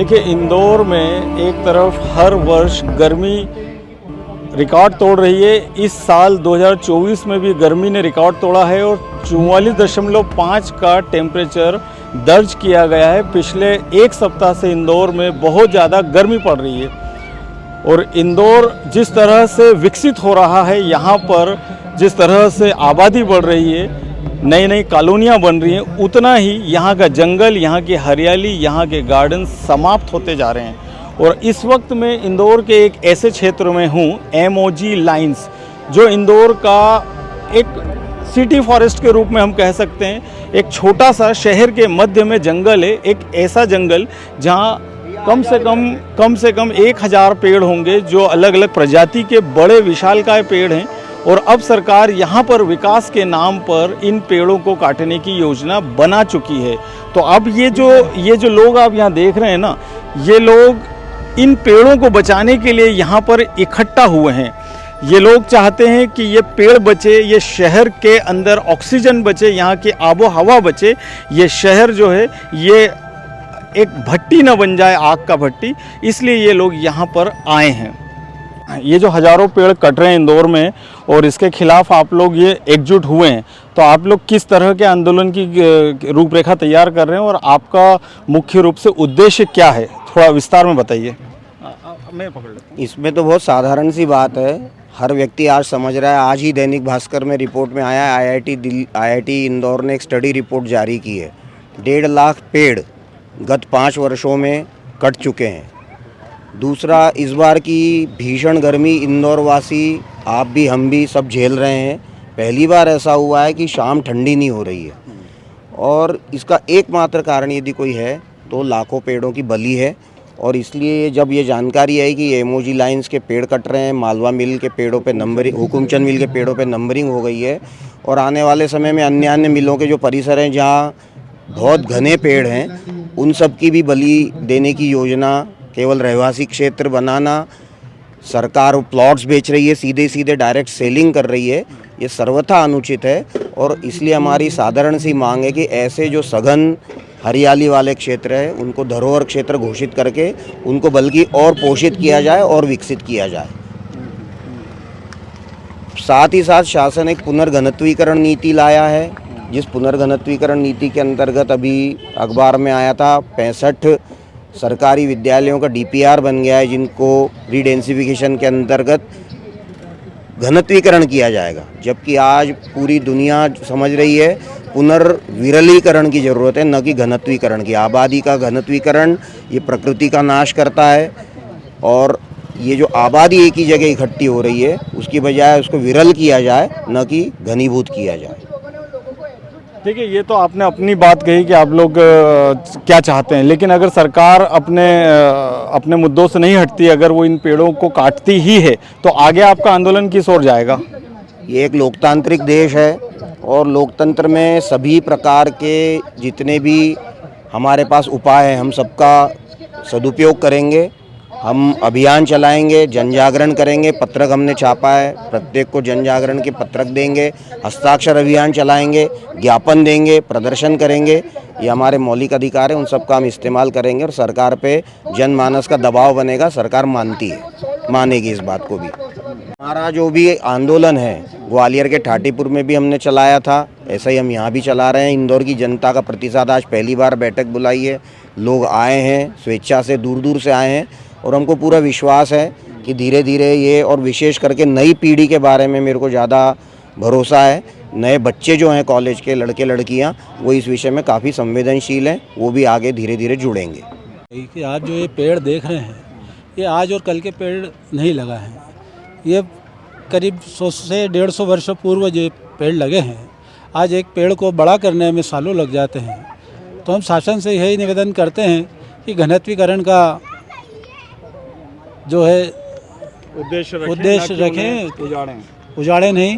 देखिए, इंदौर में एक तरफ हर वर्ष गर्मी रिकॉर्ड तोड़ रही है। इस साल 2024 में भी गर्मी ने रिकॉर्ड तोड़ा है और 44.5 का टेम्परेचर दर्ज किया गया है। पिछले एक सप्ताह से इंदौर में बहुत ज़्यादा गर्मी पड़ रही है और इंदौर जिस तरह से विकसित हो रहा है, यहाँ पर जिस तरह से आबादी बढ़ रही है, नई नई कॉलोनियाँ बन रही हैं, उतना ही यहाँ का जंगल, यहाँ की हरियाली, यहाँ के गार्डन समाप्त होते जा रहे हैं। और इस वक्त मैं इंदौर के एक ऐसे क्षेत्र में हूँ, एमओजी लाइंस, जो इंदौर का एक सिटी फॉरेस्ट के रूप में हम कह सकते हैं। एक छोटा सा शहर के मध्य में जंगल है, एक ऐसा जंगल जहाँ कम से कम 1000 पेड़ होंगे, जो अलग अलग प्रजाति के बड़े विशालकाय पेड़ हैं। और अब सरकार यहाँ पर विकास के नाम पर इन पेड़ों को काटने की योजना बना चुकी है। तो अब ये जो लोग आप यहाँ देख रहे हैं ना, ये लोग इन पेड़ों को बचाने के लिए यहाँ पर इकट्ठा हुए हैं। ये लोग चाहते हैं कि ये पेड़ बचे, ये शहर के अंदर ऑक्सीजन बचे, यहाँ की आबो हवा बचे, ये शहर जो है ये एक भट्टी न बन जाए, आग का भट्टी। इसलिए ये लोग यहाँ पर आए हैं। ये जो हज़ारों पेड़ कट रहे हैं इंदौर में और इसके खिलाफ आप लोग ये एकजुट हुए हैं, तो आप लोग किस तरह के आंदोलन की रूपरेखा तैयार कर रहे हैं और आपका मुख्य रूप से उद्देश्य क्या है, थोड़ा विस्तार में बताइए। मैं पकड़ लेता हूं। इसमें तो बहुत साधारण सी बात है, हर व्यक्ति आज समझ रहा है। आज ही दैनिक भास्कर में रिपोर्ट में आया है, आईआईटी इंदौर ने एक स्टडी रिपोर्ट जारी की है। 1.5 लाख पेड़ गत 5 वर्षों में कट चुके हैं। दूसरा, इस बार की भीषण गर्मी इंदौर वासी, आप भी हम भी सब झेल रहे हैं। पहली बार ऐसा हुआ है कि शाम ठंडी नहीं हो रही है, और इसका एकमात्र कारण यदि कोई है तो लाखों पेड़ों की बलि है। और इसलिए जब ये जानकारी आई कि एमओजी लाइंस के पेड़ कट रहे हैं, मालवा मिल के पेड़ों पे नंबरिंग, हुकुमचंद मिल के पेड़ों पे नंबरिंग हो गई है, और आने वाले समय में अन्य मिलों के जो परिसर हैं जहाँ बहुत घने पेड़ हैं, उन सब की भी बलि देने की योजना, केवल रहवासी क्षेत्र बनाना, सरकार प्लॉट्स बेच रही है, सीधे डायरेक्ट सेलिंग कर रही है, ये सर्वथा अनुचित है। और इसलिए हमारी साधारण सी मांग है कि ऐसे जो सघन हरियाली वाले क्षेत्र है, उनको धरोहर क्षेत्र घोषित करके उनको बल्कि और पोषित किया जाए और विकसित किया जाए। साथ ही साथ शासन एक पुनर्घनत्वीकरण नीति लाया है, जिस पुनर्घनत्वीकरण नीति के अंतर्गत अभी अखबार में आया था 65 सरकारी विद्यालयों का डीपीआर बन गया है, जिनको रीडेंसिफिकेशन के अंतर्गत घनत्वीकरण किया जाएगा। जबकि आज पूरी दुनिया समझ रही है पुनर्विरलीकरण की ज़रूरत है, न कि घनत्वीकरण की। आबादी का घनत्वीकरण ये प्रकृति का नाश करता है, और ये जो आबादी एक ही जगह इकट्ठी हो रही है, उसकी बजाय उसको विरल किया जाए, न कि घनीभूत किया जाए। देखिए, ये तो आपने अपनी बात कही कि आप लोग क्या चाहते हैं, लेकिन अगर सरकार अपने मुद्दों से नहीं हटती, अगर वो इन पेड़ों को काटती ही है, तो आगे आपका आंदोलन किस ओर जाएगा? ये एक लोकतांत्रिक देश है, और लोकतंत्र में सभी प्रकार के जितने भी हमारे पास उपाय हैं, हम सबका सदुपयोग करेंगे। हम अभियान चलाएंगे, जन जागरण करेंगे, पत्रक हमने छापा है, प्रत्येक को जन जागरण के पत्रक देंगे, हस्ताक्षर अभियान चलाएंगे, ज्ञापन देंगे, प्रदर्शन करेंगे। ये हमारे मौलिक अधिकार है, उन सब का हम इस्तेमाल करेंगे, और सरकार पे जनमानस का दबाव बनेगा। सरकार मानती है, मानेगी इस बात को भी। हमारा जो भी आंदोलन है, ग्वालियर के ठाटीपुर में भी हमने चलाया था, ऐसा ही हम यहाँ भी चला रहे हैं। इंदौर की जनता का प्रतिसाद, आज पहली बार बैठक बुलाई है, लोग आए हैं स्वेच्छा से, दूर दूर से आए हैं, और हमको पूरा विश्वास है कि धीरे धीरे ये, और विशेष करके नई पीढ़ी के बारे में मेरे को ज़्यादा भरोसा है। नए बच्चे जो हैं, कॉलेज के लड़के लड़कियां, वो इस विषय में काफ़ी संवेदनशील हैं, वो भी आगे धीरे धीरे जुड़ेंगे। कि आज जो ये पेड़ देख रहे हैं, ये आज और कल के पेड़ नहीं लगा है, ये करीब 100 से 150 वर्ष पूर्व जो पेड़ लगे हैं। आज एक पेड़ को बड़ा करने में सालों लग जाते हैं। तो हम शासन से यही निवेदन करते हैं कि घनत्वीकरण का जो है उद्देश्य रखें, उजाड़े नहीं।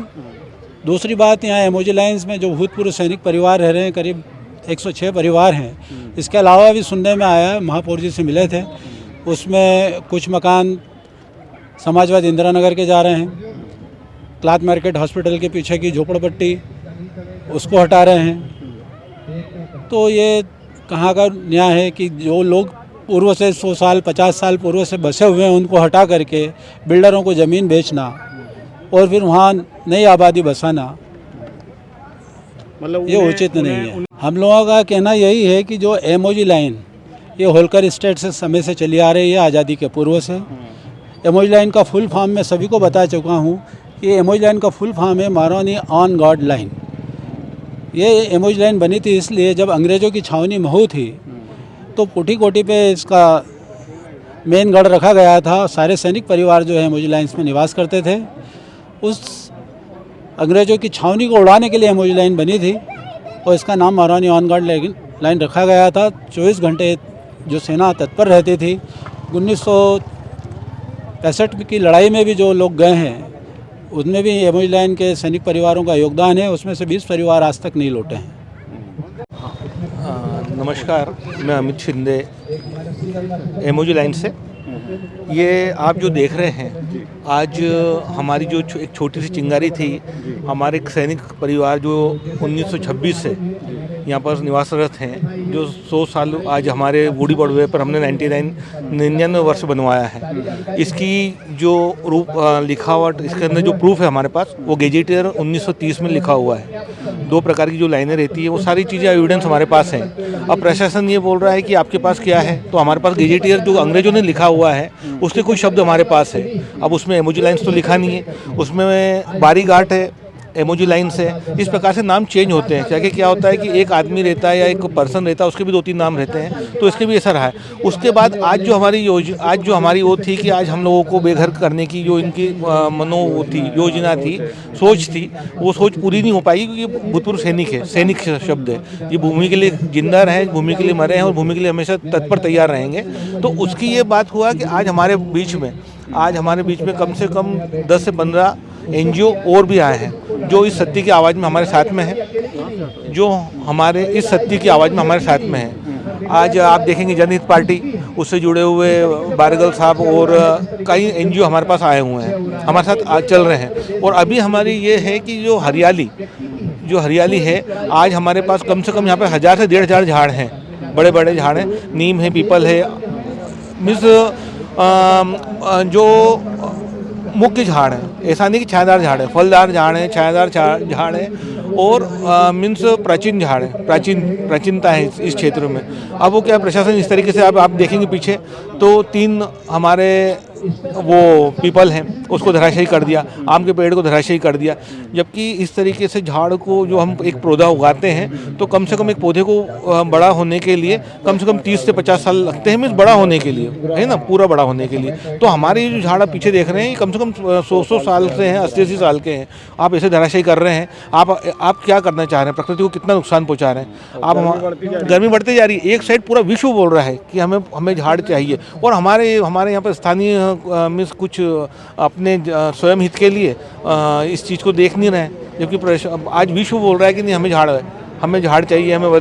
दूसरी बात, यहाँ एमओजी लाइंस में जो भूतपूर्व सैनिक परिवार रह रहे हैं, करीब 106 परिवार हैं। इसके अलावा भी सुनने में आया है, महापौर जी से मिले थे, उसमें कुछ मकान समाजवादी इंदिरा नगर के जा रहे हैं। क्लॉथ मार्केट हॉस्पिटल के पीछे की झोपड़पट्टी, उसको हटा रहे हैं। तो ये कहाँ का न्याय है कि जो लोग पूर्व से 100 साल 50 साल पूर्व से बसे हुए हैं उनको हटा करके बिल्डरों को ज़मीन बेचना और फिर वहाँ नई आबादी बसाना, मतलब ये उचित नहीं है। हम लोगों का कहना यही है कि जो एमओजी लाइन ये होलकर स्टेट से समय से चली आ रही है, आज़ादी के पूर्व से। एमओजी लाइन का फुल फॉर्म मैं सभी को बता चुका हूँ कि एमओजी लाइन का फुल फॉर्म है महारानी ऑन गॉड लाइन। ये एमओजी लाइन बनी थी इसलिए जब अंग्रेज़ों की छावनी महू थी तो कोठी कोठी पे इसका मेन गढ़ रखा गया था। सारे सैनिक परिवार जो है एमओजी लाइन्स में निवास करते थे। उस अंग्रेज़ों की छावनी को उड़ाने के लिए एमओजी लाइन बनी थी और इसका नाम महारानी ऑन गार्ड लाइन रखा गया था। 24 घंटे जो सेना तत्पर रहती थी। 1965 की लड़ाई में भी जो लोग गए हैं उसमें भी एमओजी लाइन के सैनिक परिवारों का योगदान है। उसमें से 20 परिवार आज तक नहीं लौटे हैं। नमस्कार, मैं अमित शिंदे एमओजी लाइन से। ये आप जो देख रहे हैं, आज हमारी जो एक छोटी सी चिंगारी थी, हमारे एक सैनिक परिवार जो 1926 से यहाँ पर निवासरत हैं, जो 100 साल आज हमारे बूढ़ी बड़वे पर हमने 99 वर्ष बनवाया है। इसकी जो रूप लिखावट, इसके अंदर जो प्रूफ है हमारे पास, वो गेजेटियर 1930 में लिखा हुआ है। 2 प्रकार की जो लाइनें रहती है वो सारी चीज़ें एविडेंस हमारे पास हैं। अब प्रशासन ये बोल रहा है कि आपके पास क्या है, तो हमारे पास गेजेटियर जो अंग्रेजों ने लिखा हुआ है उसके कुछ शब्द हमारे पास है। अब उसमें एमओजी लाइन्स तो लिखा नहीं है, उसमें बारी घाट है, एमओजी लाइन्स है। इस प्रकार से नाम चेंज होते हैं। क्या होता है कि एक आदमी रहता है या एक पर्सन रहता है, उसके भी 2-3 नाम रहते हैं, तो इसके भी ऐसा रहा है। उसके बाद आज जो हमारी वो थी कि आज हम लोगों को बेघर करने की जो इनकी वो थी, योजना थी, सोच थी, वो सोच पूरी नहीं हो पाई क्योंकि ये भूतपूर्व सैनिक है। सैनिक शब्द है, ये भूमि के लिए जिंदा रहे, भूमि के लिए मरे हैं और भूमि के लिए हमेशा तत्पर तैयार रहेंगे। तो उसकी ये बात हुआ कि आज हमारे बीच में कम से कम 10 से 15 एनजीओ और भी आए हैं जो इस सत्य की आवाज़ में हमारे साथ में है, आज आप देखेंगे जनहित पार्टी, उससे जुड़े हुए बारगल साहब और कई एनजीओ हमारे पास आए हुए हैं, हमारे साथ चल रहे हैं। और अभी हमारी ये है कि जो हरियाली है, आज हमारे पास कम से कम यहाँ पे 1000 से 1500 झाड़ हैं, बड़े बड़े झाड़ हैं, नीम है, पीपल है, जो मुख्य झाड़ है। ऐसा नहीं कि छायादार झाड़ है, फलदार झाड़ है, छायादार झाड़ है और प्राचीन झाड़ है, प्राचीनता है इस क्षेत्र में। अब वो क्या प्रशासन इस तरीके से आप देखेंगे पीछे तो 3 हमारे वो पीपल हैं, उसको धराशायी कर दिया, आम के पेड़ को धराशायी कर दिया। जबकि इस तरीके से झाड़ को जो हम एक पौधा उगाते हैं तो कम से कम एक पौधे को बड़ा होने के लिए कम से कम 30 से 50 साल लगते हैं, बड़ा होने के लिए, है ना, पूरा बड़ा होने के लिए। तो हमारे जो झाड़ आप पीछे देख रहे हैं कम से कम 100 साल से हैं, 80 साल के हैं। आप ऐसे धराशायी कर रहे हैं, आप क्या करना चाह रहे हैं, प्रकृति को कितना नुकसान पहुँचा रहे हैं आप। गर्मी बढ़ती जा रही है, एक साइड पूरा विश्व बोल रहा है कि हमें झाड़ चाहिए और हमारे यहाँ पर स्थानीय कुछ अपने स्वयं हित के लिए इस चीज़ को देख नहीं रहे हैं। जबकि आज विश्व बोल रहा है कि नहीं, हमें झाड़ चाहिए, हमें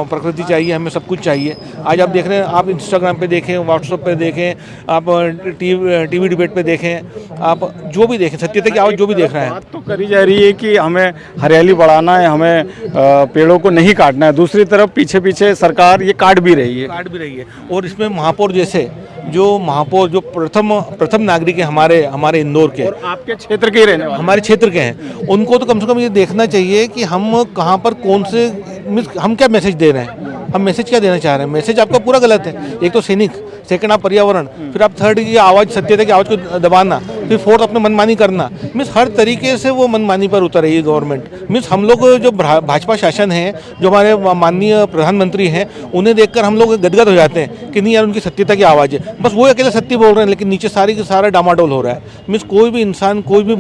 प्रकृति चाहिए, हमें सब कुछ चाहिए। आज आप देख रहे हैं, आप इंस्टाग्राम पे देखें, व्हाट्सएप पे देखें, आप टीवी डिबेट पे देखें, आप जो भी देखें, सत्यता की आवाज़ जो भी देख रहे हैं। बात तो करी जा रही है कि हमें हरियाली बढ़ाना है, हमें पेड़ों को नहीं काटना है। दूसरी तरफ पीछे सरकार ये काट भी रही है। और इसमें महापौर जैसे जो प्रथम नागरिक है हमारे इंदौर के, और आपके क्षेत्र के ही रहने वाले, हमारे क्षेत्र के हैं, उनको तो कम से कम ये देखना चाहिए कि हम कहाँ पर कौन से हम क्या मैसेज दे रहे हैं, हम मैसेज क्या देना चाह रहे हैं। मैसेज आपका पूरा गलत है। एक तो सैनिक, सेकंड आप पर्यावरण, फिर आप थर्ड की आवाज़, सत्यता की आवाज़ को दबाना, फिर फोर्थ अपने मनमानी करना। हर तरीके से वो मनमानी पर उतर रही है गवर्नमेंट। हम लोग जो भाजपा शासन है, जो हमारे माननीय प्रधानमंत्री हैं, उन्हें देखकर हम लोग गदगद हो जाते हैं कि नहीं यार, उनकी सत्यता की आवाज़ है, बस वो अकेले सत्य बोल रहे हैं, लेकिन नीचे सारा डामाडोल हो रहा है। कोई भी इंसान, कोई भी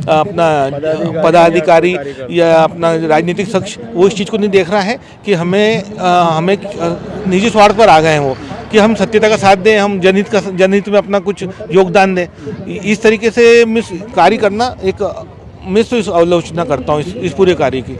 अपना पदाधिकारी या अपना राजनीतिक शख्स वो इस चीज़ को नहीं देख रहा है कि हमें निजी स्वार्थ पर आ गए हैं वो, कि हम सत्यता का साथ दें, हम जनहित में अपना कुछ योगदान दें। इस तरीके से कार्य करना एक तो आलोचना करता हूँ इस पूरे कार्य की।